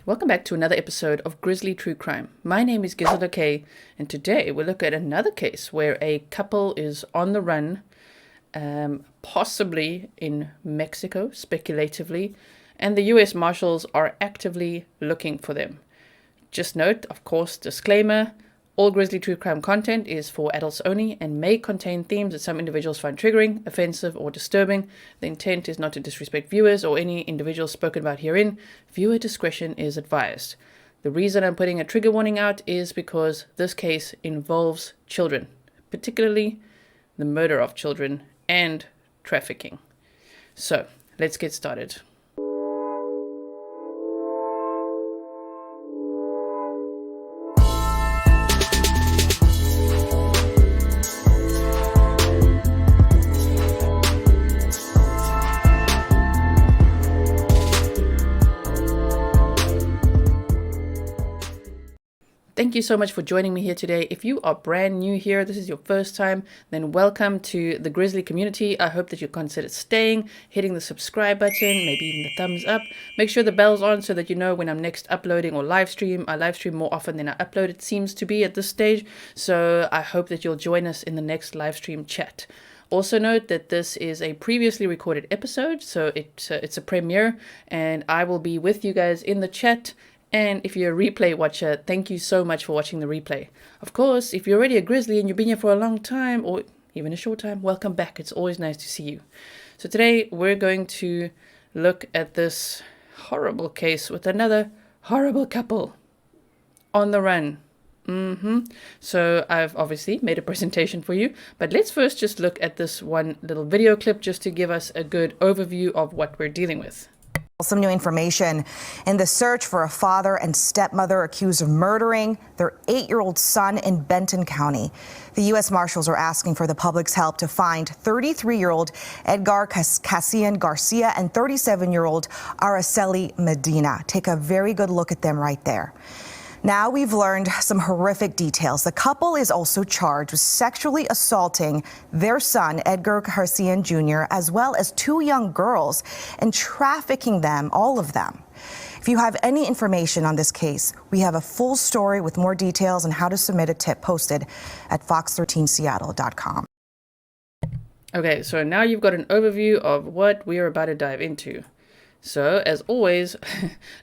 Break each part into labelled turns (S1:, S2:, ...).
S1: Welcome back to another episode of Grizzly True Crime. My name is Gisela K, and today we'll look at another case where a couple is on the run, possibly in Mexico, speculatively, and the US Marshals are actively looking for them. Just note, of course, disclaimer, all Grizzly True Crime content is for adults only and may contain themes that some individuals find triggering, offensive, or disturbing. The intent is not to disrespect viewers or any individuals spoken about herein. Viewer discretion is advised. The reason I'm putting a trigger warning out is because this case involves children, particularly the murder of children and trafficking. So, let's get started. Thank you so much for joining me here today. If you are brand new here, this is your first time, then welcome to the Grizzly community. I hope that you consider staying, hitting the subscribe button, maybe even the thumbs up. Make sure the bell's on so that you know when I'm next uploading or live stream. I live stream more often than I upload, it seems to be at this stage. So I hope that you'll join us in the next live stream chat. Also note that this is a previously recorded episode, so it's a premiere, and I will be with you guys in the chat. And if you're a replay watcher, thank you so much for watching the replay. Of course, if you're already a Grizzly and you've been here for a long time or even a short time, welcome back. It's always nice to see you. So today we're going to look at this horrible case with another horrible couple on the run. So I've obviously made a presentation for you, but let's first just look at this one little video clip just to give us a good overview of what we're dealing with.
S2: Some new information in the search for a father and stepmother accused of murdering their 8-year-old son in Benton County. The U.S. Marshals are asking for the public's help to find 33-year-old Edgar Casian-Garcia and 37-year-old Araceli Medina. Take a very good look at them right there. Now we've learned some horrific details. The couple is also charged with sexually assaulting their son, Edgar Casian Jr., as well as 2 young girls, and trafficking them, all of them. If you have any information on this case, we have a full story with more details on how to submit a tip posted at fox13seattle.com.
S1: Okay, so now you've got an overview of what we are about to dive into. So, as always,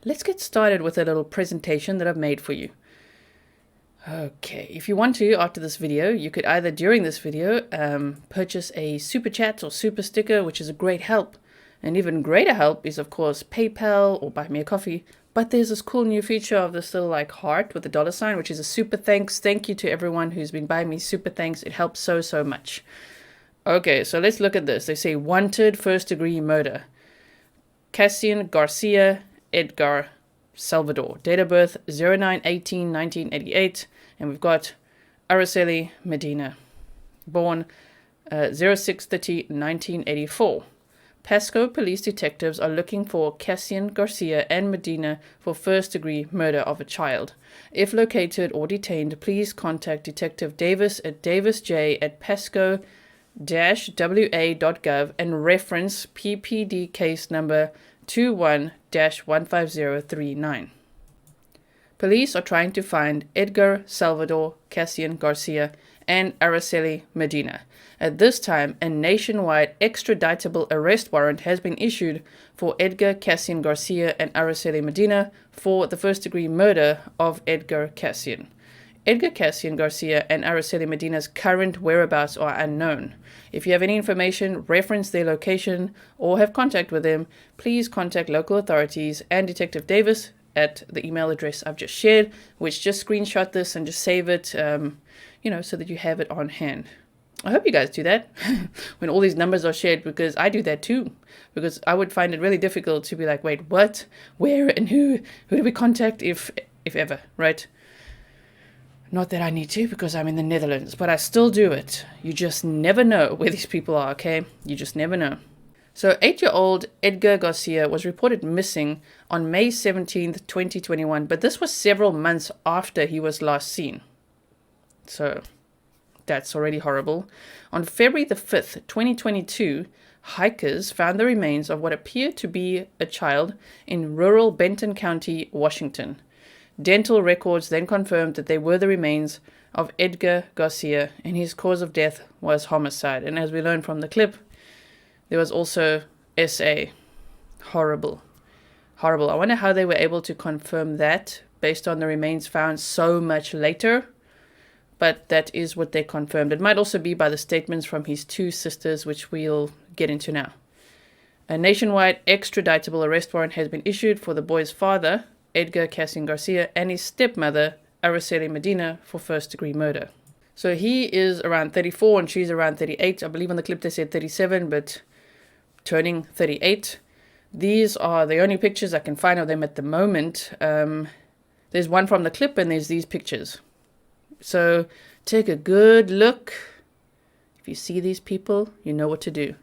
S1: let's get started with a little presentation that I've made for you. Okay, if you want to, after this video, you could either, during this video, purchase a super chat or super sticker, which is a great help. And even greater help is, of course, PayPal or buy me a coffee. But there's this cool new feature of this little heart with a $, which is a super thanks. Thank you to everyone who's been buying me super thanks. It helps so, so much. Okay, so let's look at this. They say wanted first-degree murder. Casian-Garcia, Edgar Salvador. Date of birth 09/18/1988. And we've got Araceli Medina. Born 06/30/1984. Pasco police detectives are looking for Casian-Garcia and Medina for first-degree murder of a child. If located or detained, please contact Detective Davis at davisj@pasco-wa.gov and reference PPD case number 21-15039. Police are trying to find Edgar Salvador Casian-Garcia and Araceli Medina. At this time, a nationwide extraditable arrest warrant has been issued for Edgar Casian-Garcia and Araceli Medina for the first-degree murder of Edgar Casian. Edgar Casian-Garcia and Araceli Medina's current whereabouts are unknown. If you have any information, reference their location, or have contact with them, please contact local authorities and Detective Davis at the email address I've just shared, which just screenshot this and just save it, so that you have it on hand. I hope you guys do that when all these numbers are shared, because I do that too. Because I would find it really difficult to be like, wait, what, where, and who do we contact if ever, right? Not that I need to, because I'm in the Netherlands, but I still do it. You just never know where these people are, okay? You just never know. So 8-year-old Edgar Garcia was reported missing on May 17th, 2021, but this was several months after he was last seen. So that's already horrible. On February the 5th, 2022, hikers found the remains of what appeared to be a child in rural Benton County, Washington. Dental records then confirmed that they were the remains of Edgar Garcia, and his cause of death was homicide. And as we learned from the clip, there was also SA. Horrible. Horrible. I wonder how they were able to confirm that based on the remains found so much later. But that is what they confirmed. It might also be by the statements from his two sisters, which we'll get into now. A nationwide extraditable arrest warrant has been issued for the boy's father, Edgar Casian-Garcia, and his stepmother, Araceli Medina, for first-degree murder. So he is around 34 and she's around 38. I believe on the clip they said 37, but turning 38. These are the only pictures I can find of them at the moment. There's one from the clip and there's these pictures. So take a good look. If you see these people, you know what to do.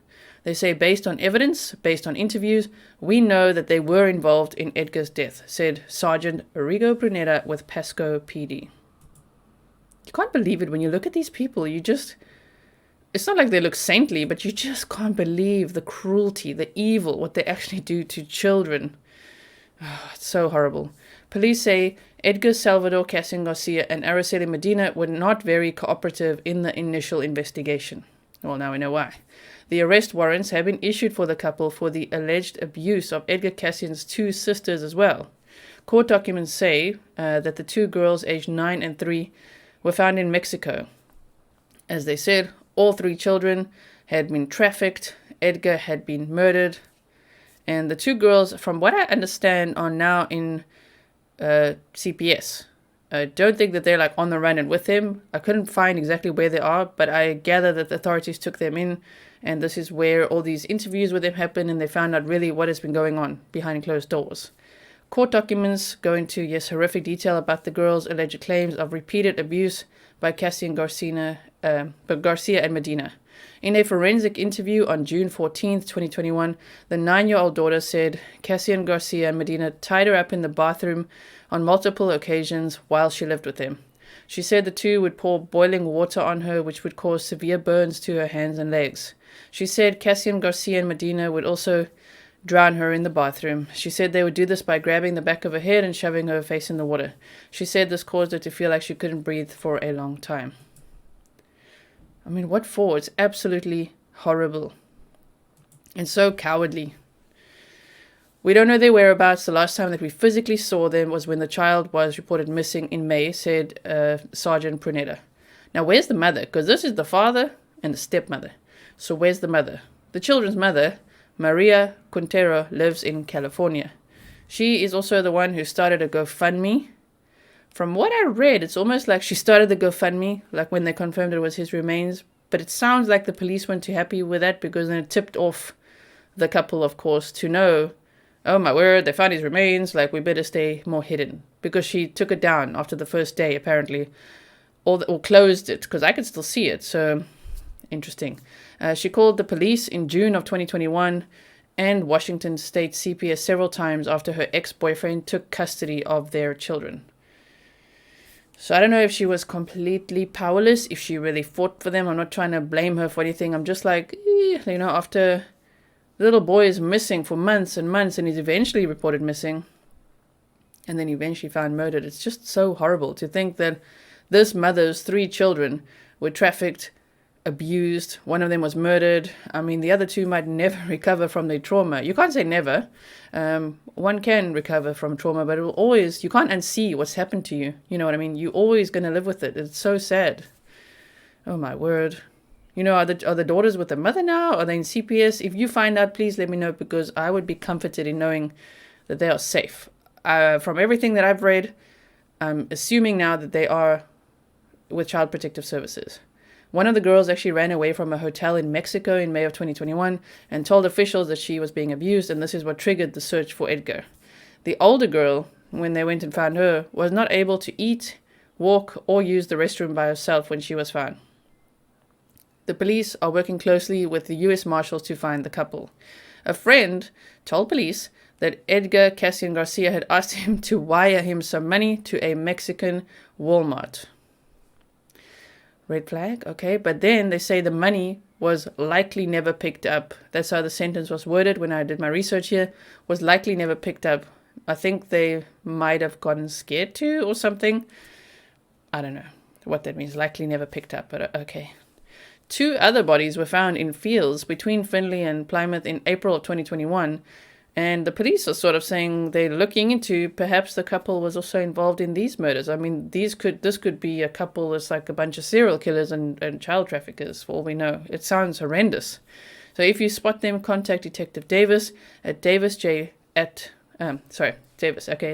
S1: They say based on evidence, based on interviews, we know that they were involved in Edgar's death, said Sergeant Rigo Pruneda with Pasco PD. You can't believe it when you look at these people. It's not like they look saintly, but you just can't believe the cruelty, the evil, what they actually do to children. Oh, it's so horrible. Police say Edgar Salvador Casian-Garcia and Araceli Medina were not very cooperative in the initial investigation. Well, now we know why. The arrest warrants have been issued for the couple for the alleged abuse of Edgar Casian's two sisters as well. Court documents say that the two girls aged 9 and 3 were found in Mexico. As they said, all 3 children had been trafficked, Edgar had been murdered, and the 2 girls, from what I understand, are now in CPS. I don't think that they're like on the run and with him. I couldn't find exactly where they are, but I gather that the authorities took them in, and this is where all these interviews with them happened, and they found out really what has been going on behind closed doors. Court documents go into, yes, horrific detail about the girls' alleged claims of repeated abuse by Garcia and Medina. In a forensic interview on June 14, 2021, the 9-year-old daughter said Casian-Garcia and Medina tied her up in the bathroom on multiple occasions while she lived with them. She said the two would pour boiling water on her, which would cause severe burns to her hands and legs. She said Casian-Garcia and Medina would also drown her in the bathroom. She said they would do this by grabbing the back of her head and shoving her face in the water. She said this caused her to feel like she couldn't breathe for a long time. I mean, what for? It's absolutely horrible. And so cowardly. We don't know their whereabouts. The last time that we physically saw them was when the child was reported missing in May, said Sergeant Pruneda. Now, where's the mother? Because this is the father and the stepmother. So where's the mother? The children's mother, Maria Quintero, lives in California. She is also the one who started a GoFundMe. From what I read, it's almost like she started the GoFundMe, like when they confirmed it was his remains. But it sounds like the police weren't too happy with that, because then it tipped off the couple, of course, to know, oh my word, they found his remains, like we better stay more hidden. Because she took it down after the first day, apparently, or closed it, because I could still see it. So, interesting. She called the police in June of 2021 and Washington State CPS several times after her ex-boyfriend took custody of their children. So I don't know if she was completely powerless, if she really fought for them. I'm not trying to blame her for anything. I'm just like, after the little boy is missing for months and months and he's eventually reported missing and then eventually found murdered. It's just so horrible to think that this mother's 3 children were trafficked, abused. One of them was murdered. I mean, the other 2 might never recover from their trauma. You can't say never. One can recover from trauma, but it will always, you can't unsee what's happened to you. You know what I mean? You're always going to live with it. It's so sad. Oh my word. Are the daughters with the mother now? Are they in CPS? If you find out, please let me know, because I would be comforted in knowing that they are safe. From everything that I've read, I'm assuming now that they are with Child Protective Services. One of the girls actually ran away from a hotel in Mexico in May of 2021 and told officials that she was being abused, and this is what triggered the search for Edgar. The older girl, when they went and found her, was not able to eat, walk, or use the restroom by herself when she was found. The police are working closely with the U.S. Marshals to find the couple. A friend told police that Edgar Casian-Garcia had asked him to wire him some money to a Mexican Walmart. Red flag, okay. But then they say the money was likely never picked up. That's how the sentence was worded when I did my research here, was likely never picked up. I think they might have gotten scared to or something. I don't know what that means, likely never picked up, but okay. 2 other bodies were found in fields between Findlay and Plymouth in April of 2021. And the police are sort of saying they're looking into perhaps the couple was also involved in these murders. I mean, this could be a couple that's like a bunch of serial killers and child traffickers, for all we know. It sounds horrendous. So if you spot them, contact Detective Davis at Davis. Okay,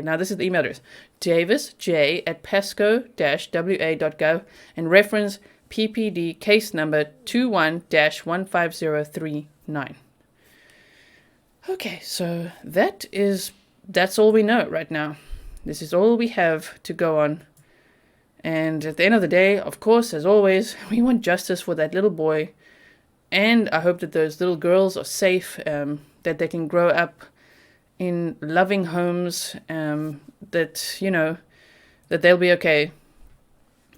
S1: now this is the email address. davisj@pasco-wa.gov and reference PPD case number 21-15039. Okay, so that's all we know right now. This is all we have to go on. And at the end of the day, of course, as always, we want justice for that little boy. And I hope that those little girls are safe, that they can grow up in loving homes, that they'll be okay.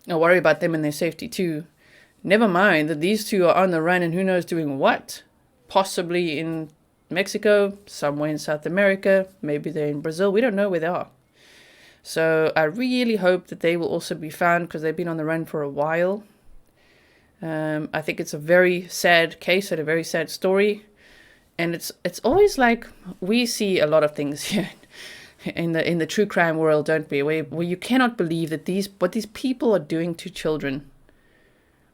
S1: I'll worry about them and their safety too. Never mind that these 2 are on the run and who knows doing what. Possibly in Mexico, somewhere in South America, maybe they're in Brazil. We don't know where they are. So I really hope that they will also be found because they've been on the run for a while. I think it's a very sad case and a very sad story. And it's always like we see a lot of things here in the true crime world, don't we? Where you cannot believe that what these people are doing to children,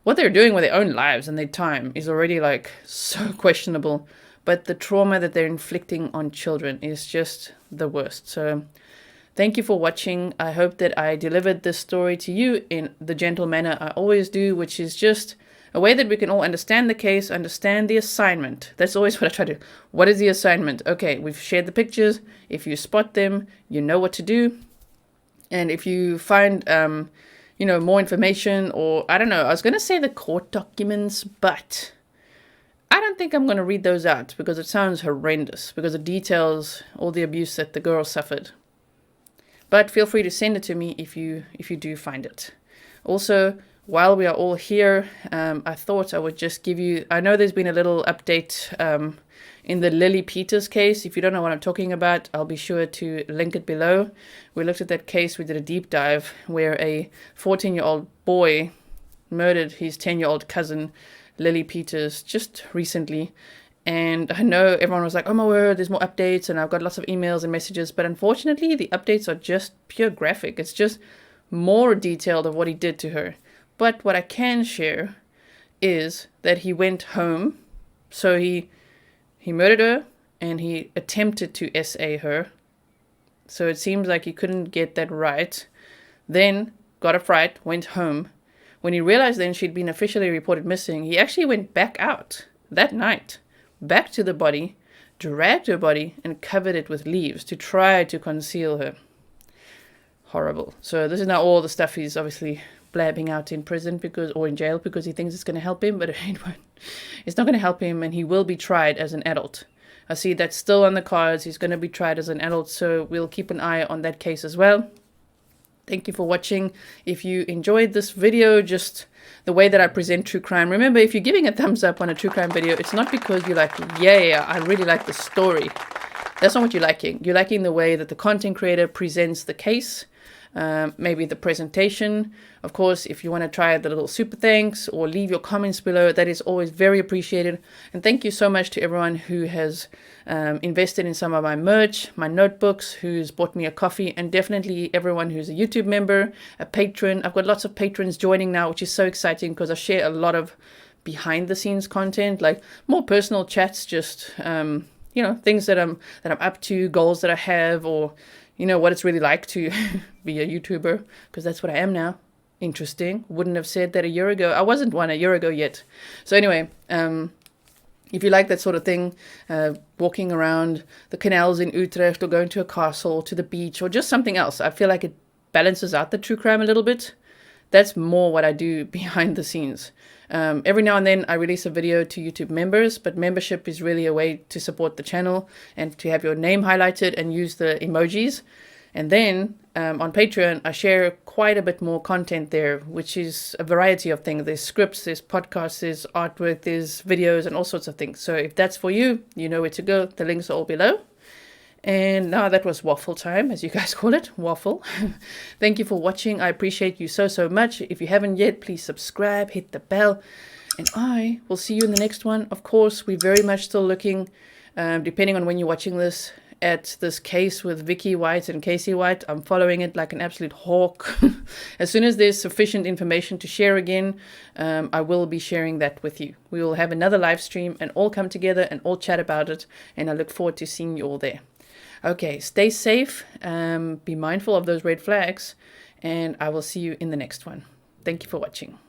S1: what they're doing with their own lives and their time is already like so questionable. But the trauma that they're inflicting on children is just the worst. So thank you for watching. I hope that I delivered this story to you in the gentle manner I always do, which is just a way that we can all understand the case, understand the assignment. That's always what I try to do. What is the assignment? Okay, we've shared the pictures. If you spot them, you know what to do. And if you find, more information, or I don't know, I was going to say the court documents, but I don't think I'm going to read those out because it sounds horrendous, because it details all the abuse that the girl suffered. But feel free to send it to me if you do find it. Also, while we are all here, I thought I would just give you, I know there's been a little update in the Lily Peters case. If you don't know what I'm talking about, I'll be sure to link it below. We looked at that case, we did a deep dive where a 14-year-old boy murdered his 10-year-old cousin, Lily Peters, just recently. And I know everyone was like, oh my word, there's more updates, and I've got lots of emails and messages, but unfortunately the updates are just pure graphic. It's just more detailed of what he did to her. But what I can share is that he went home, so he murdered her and he attempted to SA her. So it seems like he couldn't get that right. Then got a fright, went home. When he realized then she'd been officially reported missing, he actually went back out that night, back to the body, dragged her body and covered it with leaves to try to conceal her. Horrible. So this is now all the stuff he's obviously blabbing out in prison or in jail because he thinks it's going to help him, but it won't. It's not going to help him, and he will be tried as an adult. I see that's still on the cards. He's going to be tried as an adult, so we'll keep an eye on that case as well. Thank you for watching. If you enjoyed this video, just the way that I present true crime, remember, if you're giving a thumbs up on a true crime video, it's not because you're like, yeah, I really like the story. That's not what you're liking. You're liking the way that the content creator presents the case, maybe the presentation. Of course, if you want to try the little super thanks or leave your comments below, that is always very appreciated. And thank you so much to everyone who has invested in some of my merch, my notebooks, who's bought me a coffee, and definitely everyone who's a YouTube member, a patron. I've got lots of patrons joining now, which is so exciting because I share a lot of behind the scenes content, like more personal chats, just things that I'm up to, goals that I have, or what it's really like to be a YouTuber, because that's what I am now. Interesting. Wouldn't have said that a year ago. I wasn't one a year ago yet. So anyway, if you like that sort of thing, walking around the canals in Utrecht, or going to a castle, or to the beach, or just something else, I feel like it balances out the true crime a little bit. That's more what I do behind the scenes. Every now and then I release a video to YouTube members, but membership is really a way to support the channel and to have your name highlighted and use the emojis. And then on Patreon, I share quite a bit more content there, which is a variety of things. There's scripts, there's podcasts, there's artwork, there's videos, and all sorts of things. So if that's for you, you know where to go. The links are all below. And now that was waffle time, as you guys call it, waffle. Thank you for watching. I appreciate you so much. If you haven't yet, please subscribe, hit the bell, and I will see you in the next one. Of course, we're very much still looking, depending on when you're watching this, at this case with Vicky White and Casey White. I'm following it like an absolute hawk. As soon as there's sufficient information to share again, I will be sharing that with you. We will have another live stream and all come together and all chat about it, and I look forward to seeing you all there. Okay, stay safe, be mindful of those red flags, and I will see you in the next one. Thank you for watching.